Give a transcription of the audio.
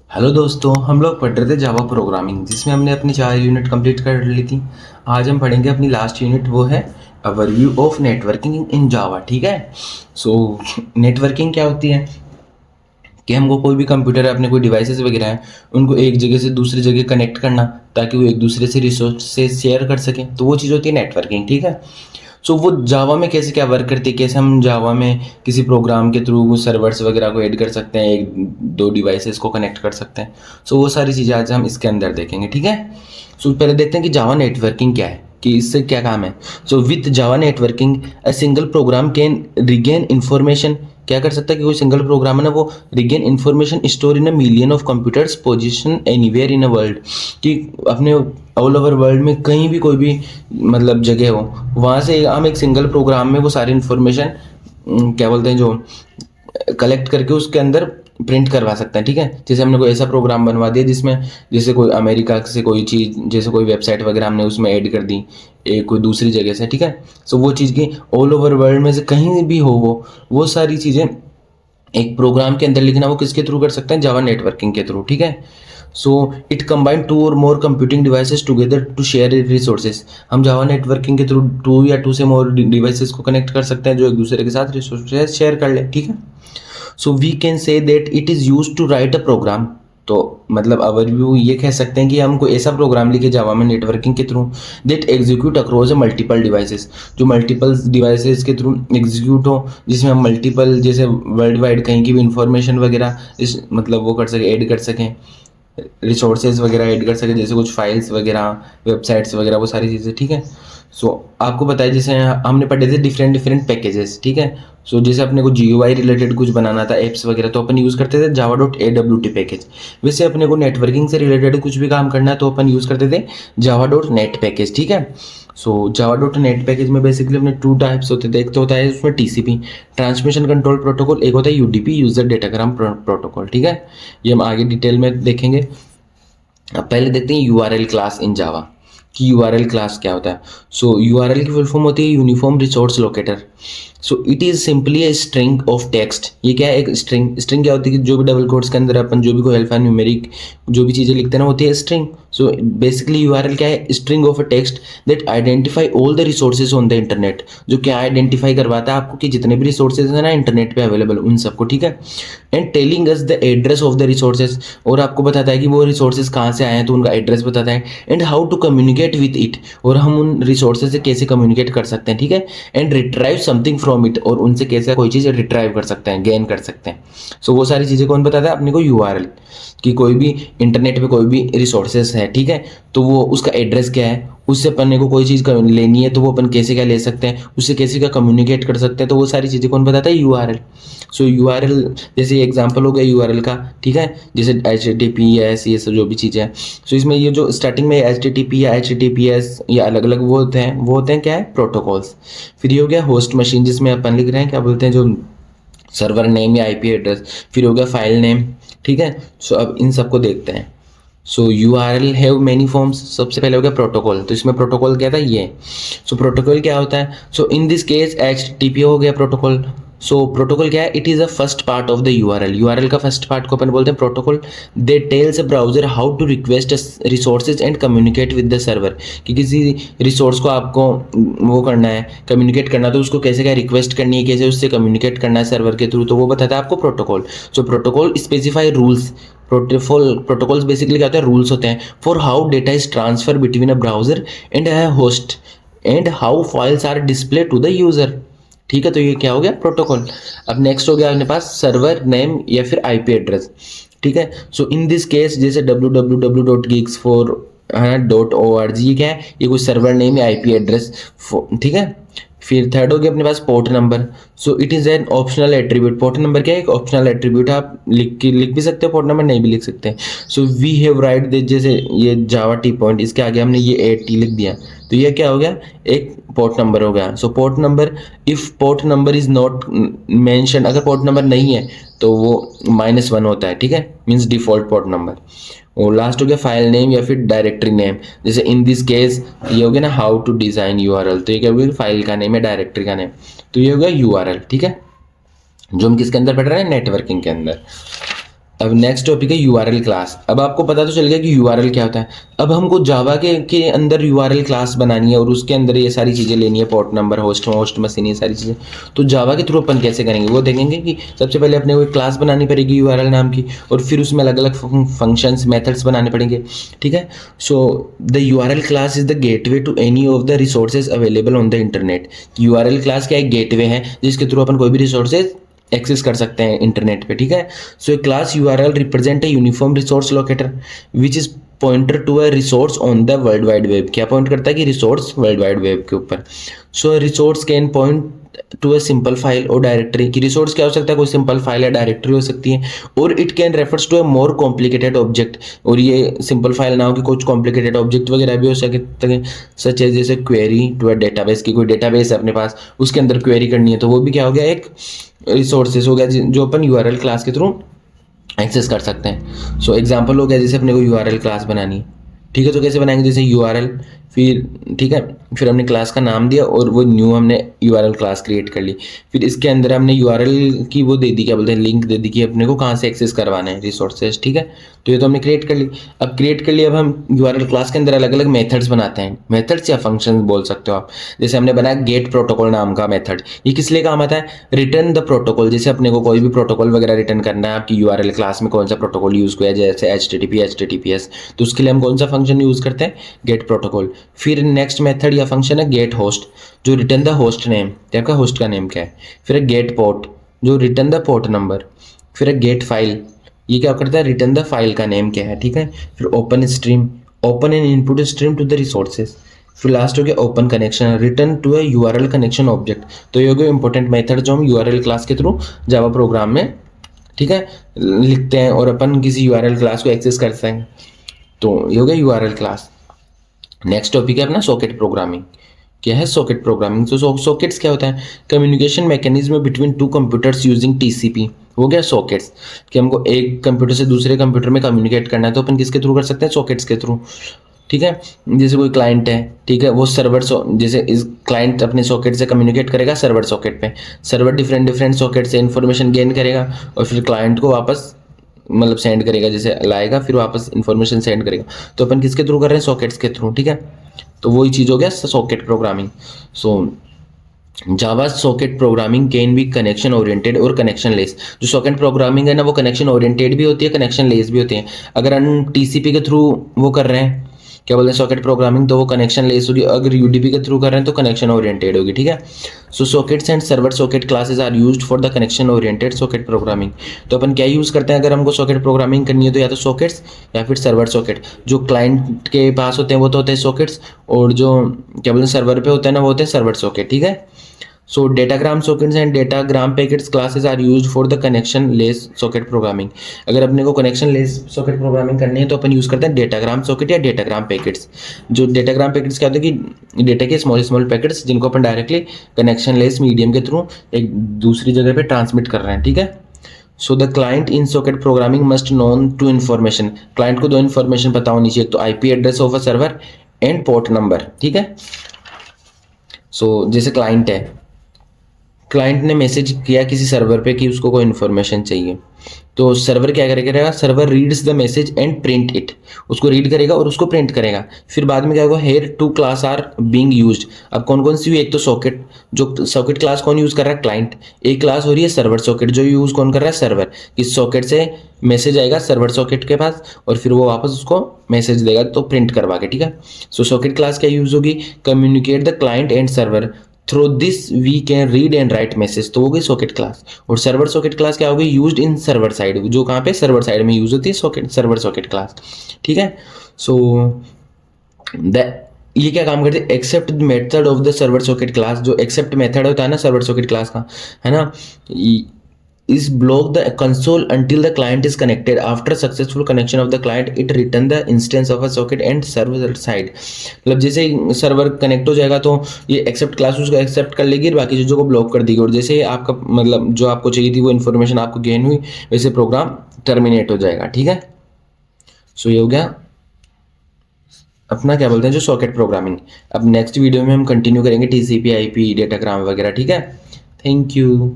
Hello दोस्तों, हम लोग पढ़ रहे थे जावा प्रोग्रामिंग जिसमें हमने अपनी 4 यूनिट कंप्लीट कर ली थी। आज हम पढ़ेंगे अपनी लास्ट यूनिट, वो है ओवरव्यू ऑफ नेटवर्किंग इन जावा। ठीक है। सो नेटवर्किंग क्या होती है कि हमको कोई भी कंप्यूटर है, अपने कोई डिवाइसेस वगैरह हैं, उनको एक जगह से दूसरी जगह कनेक्ट करना ताकि वो एक दूसरे से रिसोर्स से शेयर कर सकें, तो वो चीज़ होती है नेटवर्किंग। ठीक है। सो वो जावा में कैसे क्या वर्क करती है, कैसे हम जावा में किसी प्रोग्राम के थ्रू सर्वर्स वगैरह को ऐड कर सकते हैं, एक दो डिवाइसेस को कनेक्ट कर सकते हैं। सो वो सारी चीज़ें आज हम इसके अंदर देखेंगे। ठीक है। सो पहले देखते हैं कि जावा नेटवर्किंग क्या है, कि इससे क्या काम है। So with Java networking a single program can regain information. क्या कर सकता है कि कोई सिंगल प्रोग्राम है ना, वो regain information store in a million of computers position anywhere in a world, कि अपने ऑल ओवर वर्ल्ड में कहीं भी कोई भी मतलब जगह हो, वहाँ से हम एक सिंगल प्रोग्राम में वो सारी इन्फॉर्मेशन क्या बोलते हैं जो कलेक्ट करके उसके अंदर प्रिंट करवा सकते हैं। ठीक है। जैसे हमने कोई ऐसा प्रोग्राम बनवा दिया जिसमें जैसे कोई अमेरिका से कोई चीज़, जैसे कोई वेबसाइट वगैरह हमने उसमें ऐड कर दी एक कोई दूसरी जगह से। ठीक है। सो वो चीज़ की ऑल ओवर वर्ल्ड में से कहीं भी हो वो सारी चीज़ें एक प्रोग्राम के अंदर लिखना, वो किसके थ्रू कर सकते हैं, जावा नेटवर्किंग के थ्रू। ठीक है। सो इट कंबाइन 2 और more computing devices together to share resources. हम जावा नेटवर्किंग के थ्रू 2 या 2 से मोर डिवाइसेस को कनेक्ट कर सकते हैं जो एक दूसरे के साथ रिसोर्सेज शेयर कर ले। ठीक है। So we can say that it is use to write a program. तो मतलब ओवरव्यू ये कह सकते हैं कि हम कोई ऐसा प्रोग्राम लिखे जावा में नेटवर्किंग के through that execute across A multiple devices, जो मल्टीपल डिवाइसेस के थ्रू एग्जीक्यूट हो, जिसमें हम मल्टीपल जैसे वर्ल्ड वाइड कहीं की भी इंफॉर्मेशन वगैरह इस मतलब वो कर सकें, ऐड कर सकें, रिसोर्सेज वगैरह ऐड कर सकें, जैसे कुछ फाइल्स वगैरह, वेबसाइट्स वगैरह, वो सारी चीज़ें। ठीक है। सो आपको पता है जैसे हमने पढ़े थे डिफरेंट डिफरेंट पैकेजेस। ठीक है। सो जैसे अपने को GUI रिलेटेड कुछ बनाना था, एप्स वगैरह, तो अपन यूज़ करते थे java.awt पैकेज। वैसे अपने को नेटवर्किंग से रिलेटेड कुछ भी काम करना है तो अपन यूज़ करते थे java.net पैकेज। ठीक है। सो java.net पैकेज में बेसिकली अपने 2 टाइप्स होते थे। एक तो होता है उसमें TCP, ट्रांसमिशन कंट्रोल प्रोटोकॉल, एक होता है UDP, यूजर डेटाग्राम प्रोटोकॉल। ठीक है। ये हम आगे डिटेल में देखेंगे। अब पहले देखते हैं URL क्लास इन जावा, कि URL क्लास क्या होता है। सो URL की फुल फॉर्म होती है uniform resource locator. So it is simply a string of text. ये क्या है, एक स्ट्रिंग। स्ट्रिंग क्या होती है कि जो भी डबल कोट्स के अंदर अपन जो भी कोई अल्फा न्यूमेरिक जो भी चीज़ें लिखते हैं ना, होती है स्ट्रिंग। सो बेसिकली URL क्या है, string of a text that identify all the resources on the internet. जो क्या आइडेंटिफाई करवाता है आपको कि जितने भी रिसोर्सेज हैं ना इंटरनेट पे अवेलेबल, उन सबको। ठीक है। And telling us the address of the resources, और आपको बताता है कि वो रिसोर्सेज कहाँ से आए हैं, तो उनका एड्रेस बताता है। And how to communicate with it, और हम उन रिसोर्सेज से कैसे कम्युनिकेट कर सकते हैं। ठीक है। And retrieve something from it, और उनसे कैसे कोई चीज़ रिट्राइव कर सकते हैं, गेन कर सकते हैं। सो वो सारी चीज़ें कौन बताता है अपने को, URL। कि कोई भी इंटरनेट पे कोई भी रिसोर्सेज है, ठीक है, तो वो उसका एड्रेस क्या है, उससे अपन को कोई चीज़ लेनी है तो वो अपन कैसे क्या ले सकते हैं, उससे कैसे क्या कम्युनिकेट कर सकते हैं, तो वो सारी चीज़ें कौन बताता है, URL। सो URL जैसे एग्जांपल हो गया URL का। ठीक है। जैसे HTTPS, ये सब जो भी चीज़ें हैं। सो इसमें ये जो स्टार्टिंग में HTTP या HTTPS या अलग अलग वो होते हैं क्या है, प्रोटोकॉल्स। फिर ये हो गया होस्ट मशीन, जिसमें अपन लिख रहे हैं क्या बोलते हैं, जो सर्वर नेम या IP एड्रेस। फिर हो गया फाइल नेम। ठीक है। सो अब इन सबको देखते हैं। सो URL हैव मैनी फॉर्म्स। सबसे पहले हो गया प्रोटोकॉल, तो इसमें प्रोटोकॉल क्या था, ये। सो प्रोटोकॉल क्या होता है, so in this case HTTP हो गया प्रोटोकॉल। सो प्रोटोकॉल क्या है, it is a first part of the URL का फर्स्ट पार्ट को अपन बोलते हैं protocol. They tells a browser how to request resources and communicate with the server, कि किसी रिसोर्स को आपको वो करना है, कम्युनिकेट करना, तो उसको कैसे क्या रिक्वेस्ट करनी है, कैसे उससे कम्युनिकेट करना है सर्वर के थ्रू, तो वो बताता है आपको protocol. So protocol specify rules. Protocols basically क्या होता है, रूल्स होते हैं for how data is transfer between a browser and a host and how files are display to the user. ठीक है। तो ये क्या हो गया, प्रोटोकॉल। अब नेक्स्ट हो गया अपने पास सर्वर नेम या फिर IP एड्रेस। ठीक है। सो इन दिस केस जैसे www.geeks4.org, ये क्या है, ये कोई सर्वर नेम या IP एड्रेस। ठीक है। फिर थर्ड हो गया अपने पास port number. So it is an optional attribute. Port number क्या है, एक ऑप्शनल एट्रीब्यूट है, आप लिख भी सकते हो पोर्ट नंबर, नहीं भी लिख सकते हैं। So we have write this, जैसे ये जावा टी पॉइंट, इसके आगे हमने ये AT लिख दिया, तो ये क्या हो गया, एक पोर्ट नंबर हो गया। So port number, if port number is not mention, अगर पोर्ट नंबर नहीं है तो वो -1 होता है। ठीक है। Means default port number. और लास्ट हो गया फाइल नेम या फिर डायरेक्टरी नेम। जैसे इन दिस केस ये हो गया ना, हाउ टू डिजाइन URL, तो ये क्या हो गया, फाइल का नेम है, डायरेक्टरी का नेम, तो ये हो गया URL। ठीक है। जो हम किसके अंदर पढ़ रहे हैं, नेटवर्किंग के अंदर। अब नेक्स्ट टॉपिक है यूआरएल क्लास। अब आपको पता तो चल गया कि यूआरएल क्या होता है। अब हमको जावा के अंदर यूआरएल क्लास बनानी है और उसके अंदर ये सारी चीज़ें लेनी है, पोर्ट नंबर, होस्ट मशीन, ये सारी चीज़ें। तो जावा के थ्रू अपन कैसे करेंगे वो देखेंगे कि सबसे पहले अपने को एक क्लास बनानी पड़ेगी यूआरएल नाम की, और फिर उसमें अलग अलग फंक्शंस, मेथड्स बनाने पड़ेंगे, ठीक है। So the URL class is the gateway to any of the resources available on the internet. URL class क्या एक गेटवे है जिसके थ्रू अपन कोई भी रिसोर्सेज एक्सेस कर सकते हैं इंटरनेट पे, ठीक है। So a class URL represent a uniform resource locator which is pointer to a resource on the world wide web. क्या पॉइंट करता है कि रिसोर्स वर्ल्ड वाइड वेब के ऊपर। So resource can point to a simple file और directory. की resource क्या हो सकता है, कोई सिंपल फाइल या डायरेक्टरी हो सकती है, और it can refers to a more complicated object. और ये सिंपल फाइल ना हो कि कुछ कॉम्प्लिकेटेड ऑब्जेक्ट वगैरह भी हो सकते हैं, सच है जैसे क्वेरी टू अ डेटाबेस, की कोई डेटाबेस है अपने पास, उसके अंदर क्वेरी करनी है, तो वो भी क्या हो गया, एक रिसोर्सेज हो गया जो अपन यूआरएल क्लास के थ्रू एक्सेस कर सकते हैं। सो एग्जांपल हो गया, जैसे अपने को यूआरएल क्लास बनानी है, ठीक है, तो कैसे बनाएंगे, जैसे यूआरएल, फिर ठीक है, फिर हमने क्लास का नाम दिया और वो न्यू हमने यूआरएल क्लास क्रिएट कर ली। फिर इसके अंदर हमने यूआरएल की वो दे दी, क्या बोलते हैं, लिंक दे दी कि अपने को कहाँ से एक्सेस करवाना है रिसोर्सेज, ठीक है। तो ये तो हमने क्रिएट कर ली। अब क्रिएट कर लिया, अब हम यूआरएल क्लास के अंदर अलग अलग मेथड्स बनाते हैं, मेथड्स या फंक्शन बोल सकते हो आप। जैसे हमने बनाया गेट प्रोटोकॉल नाम का मेथड, ये किस लिए काम आता है, रिटर्न द प्रोटोकॉल। जैसे अपने को कोई भी प्रोटोकॉल वगैरह रिटर्न करना है, आपकी यूआरएल क्लास में कौन सा प्रोटोकॉल यूज किया, जैसे HTTP HTTPS, तो उसके लिए हम कौन सा फंक्शन यूज करते हैं, गेट प्रोटोकॉल। फिर नेक्स्ट मेथड या फंक्शन है गेट होस्ट, जो रिटर्न द होस्ट नेम, आपका होस्ट का नेम क्या है। फिर गेट पोर्ट, जो रिटर्न द पोर्ट नंबर। फिर गेट फाइल, ये क्या करता है, रिटर्न द फाइल का नेम क्या है, ठीक है। फिर open stream, open an input stream to the resources. फिर लास्ट हो गया open connection, return to a URL connection object. तो ये हो गए इंपॉर्टेंट मेथड जो हम यूआरएल क्लास के थ्रू जावा प्रोग्राम में, ठीक है, लिखते हैं और अपन किसी यूआरएल क्लास को एक्सेस करते हैं। तो ये हो गया यूआरएल क्लास। नेक्स्ट टॉपिक है अपना सॉकेट प्रोग्रामिंग। क्या है सॉकेट प्रोग्रामिंग, तो सॉकेट्स क्या होता है, communication mechanism between two computers using TCP. हो गया सॉकेट्स, कि हमको एक कंप्यूटर से दूसरे कंप्यूटर में कम्युनिकेट करना है तो अपन किसके थ्रू कर सकते हैं, सॉकेट्स के थ्रू, ठीक है। जैसे कोई क्लाइंट है, ठीक है, वो सर्वर जैसे इस क्लाइंट अपने सॉकेट से कम्युनिकेट करेगा सर्वर सॉकेट पे, सर्वर डिफरेंट सॉकेट से इन्फॉर्मेशन गेन करेगा और फिर क्लाइंट को वापस मतलब सेंड करेगा, जैसे लाएगा फिर वापस इन्फॉर्मेशन सेंड करेगा। तो अपन किसके थ्रू कर रहे हैं, सॉकेट्स के थ्रू, ठीक है। तो वही चीज़ हो गया socket programming. So Java socket programming can be connection oriented और कनेक्शन लेस। जो सॉकेट प्रोग्रामिंग है ना, वो कनेक्शन ओरिएंटेड भी होती है, कनेक्शन लेस भी होती है। अगर हम टीसीपी के थ्रू वो कर रहे हैं, क्या बोलते हैं, सॉकेट प्रोग्रामिंग, तो वो कनेक्शन लेस होगी। अगर यूडीपी के थ्रू कर रहे हैं तो कनेक्शन ओरिएंटेड होगी, ठीक है। So sockets and server socket classes are used for the connection oriented socket programming. तो अपन क्या यूज़ करते हैं अगर हमको सॉकेट प्रोग्रामिंग करनी है, तो या तो सॉकेट्स या फिर सर्वर सॉकेट। जो क्लाइंट के पास होते हैं वो तो होते हैं सॉकेट्स, और जो क्या बोलते हैं सर्वर पे होते हैं ना, वो होते हैं सर्वर सॉकेट, ठीक है। So datagram sockets and datagram packets classes are used for the connectionless socket programming। अगर अपने को connectionless socket programming करनी है तो अपन यूज करते हैं datagram socket या datagram packets। जो datagram packets क्या होते हैं कि डेटा के स्मॉल पैकेट्स जिनको अपन डायरेक्टली connectionless मीडियम के थ्रू एक दूसरी जगह पे ट्रांसमिट कर रहे हैं, ठीक है। So the client in socket programming must known two information. Client को दो इन्फॉर्मेशन पता होनी चाहिए, तो IP address of a server and port number, ठीक है। सो जैसे क्लाइंट है, क्लाइंट ने मैसेज किया किसी सर्वर पे कि उसको कोई इन्फॉर्मेशन चाहिए, तो सर्वर क्या करेगा, server reads the message and print it. उसको रीड करेगा और उसको प्रिंट करेगा। फिर बाद में क्या होगा, here two class are being used. अब कौन कौन सी हुई, एक तो सॉकेट, जो सॉकेट क्लास कौन यूज कर रहा है, क्लाइंट। एक क्लास हो रही है सर्वर सॉकेट, जो यूज कौन कर रहा है, सर्वर। इस सॉकेट से मैसेज आएगा सर्वर सॉकेट के पास और फिर वो वापस उसको मैसेज देगा तो प्रिंट करवा के, ठीक है। सो सॉकेट क्लास क्या यूज होगी, communicate the client and server through this we can read and write message, तो हो गई सॉकेट क्लास। और सर्वर सॉकेट क्लास क्या होगी, यूज्ड इन सर्वर साइड, जो कहाँ पे सर्वर साइड में यूज होती है सॉकेट, सर्वर सॉकेट क्लास, ठीक है। सो ये क्या काम करते हैं, accept the method of the server socket class. जो एक्सेप्ट मेथड होता है ना सर्वर सॉकेट क्लास का, है ना, is block the console until the client is connected. After successful connection of the client, it return the instance of a socket and server side। मतलब जैसे server connect हो जाएगा तो ये एक्सेप्ट क्लास उसको एक्सेप्ट कर लेगी और बाकी चीज़ों को ब्लॉक कर देगी, और जैसे ही आपका मतलब जो आपको चाहिए थी वो इन्फॉर्मेशन आपको गेन हुई, वैसे प्रोग्राम टर्मिनेट हो जाएगा, ठीक है। सो ये हो गया अपना क्या बोलते हैं जो सॉकेट प्रोग्रामिंग। अब नेक्स्ट वीडियो में हम कंटिन्यू करेंगे TCP IP डेटाग्राम वगैरह, ठीक है। Thank you.